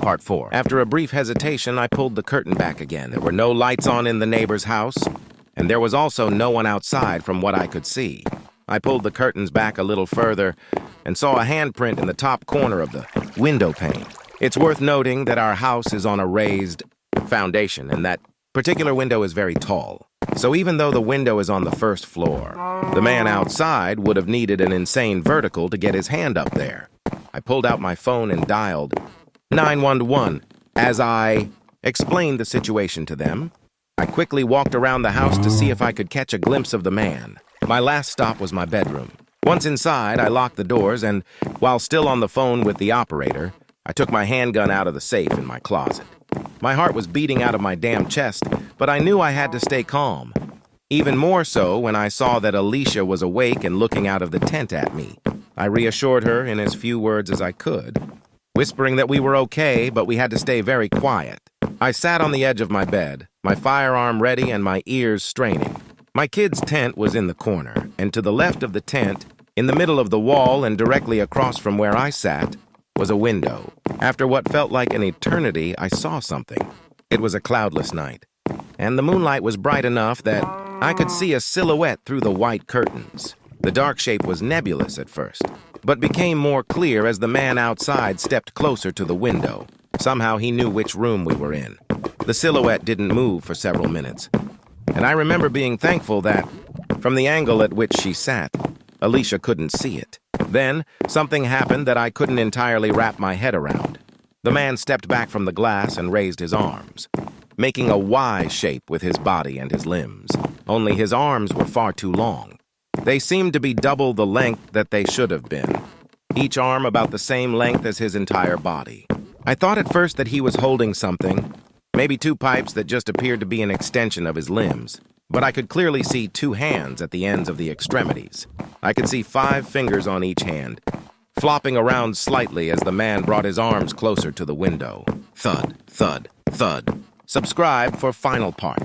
Part 4. After a brief hesitation, I pulled the curtain back again. There were no lights on in the neighbor's house, and there was also no one outside from what I could see. I pulled the curtains back a little further and saw a handprint in the top corner of the window pane. It's worth noting that our house is on a raised foundation, and that particular window is very tall. So even though the window is on the first floor, the man outside would have needed an insane vertical to get his hand up there. I pulled out my phone and dialed 911. As I explained the situation to them, I quickly walked around the house to see if I could catch a glimpse of the man. My last stop was my bedroom. Once inside, I locked the doors, and while still on the phone with the operator, I took my handgun out of the safe in my closet. My heart was beating out of my damn chest, but I knew I had to stay calm. Even more so when I saw that Alicia was awake and looking out of the tent at me. I reassured her in as few words as I could, whispering that we were okay, but we had to stay very quiet. I sat on the edge of my bed, my firearm ready and my ears straining. My kid's tent was in the corner, and to the left of the tent, in the middle of the wall and directly across from where I sat, was a window. After what felt like an eternity, I saw something. It was a cloudless night, and the moonlight was bright enough that I could see a silhouette through the white curtains. The dark shape was nebulous at first, but became more clear as the man outside stepped closer to the window. Somehow he knew which room we were in. The silhouette didn't move for several minutes, and I remember being thankful that, from the angle at which she sat, Alicia couldn't see it. Then, something happened that I couldn't entirely wrap my head around. The man stepped back from the glass and raised his arms, making a Y shape with his body and his limbs. Only his arms were far too long. They seemed to be double the length that they should have been, each arm about the same length as his entire body. I thought at first that he was holding something, maybe two pipes that just appeared to be an extension of his limbs, but I could clearly see two hands at the ends of the extremities. I could see 5 fingers on each hand, flopping around slightly as the man brought his arms closer to the window. Thud, thud, thud. Subscribe for final part.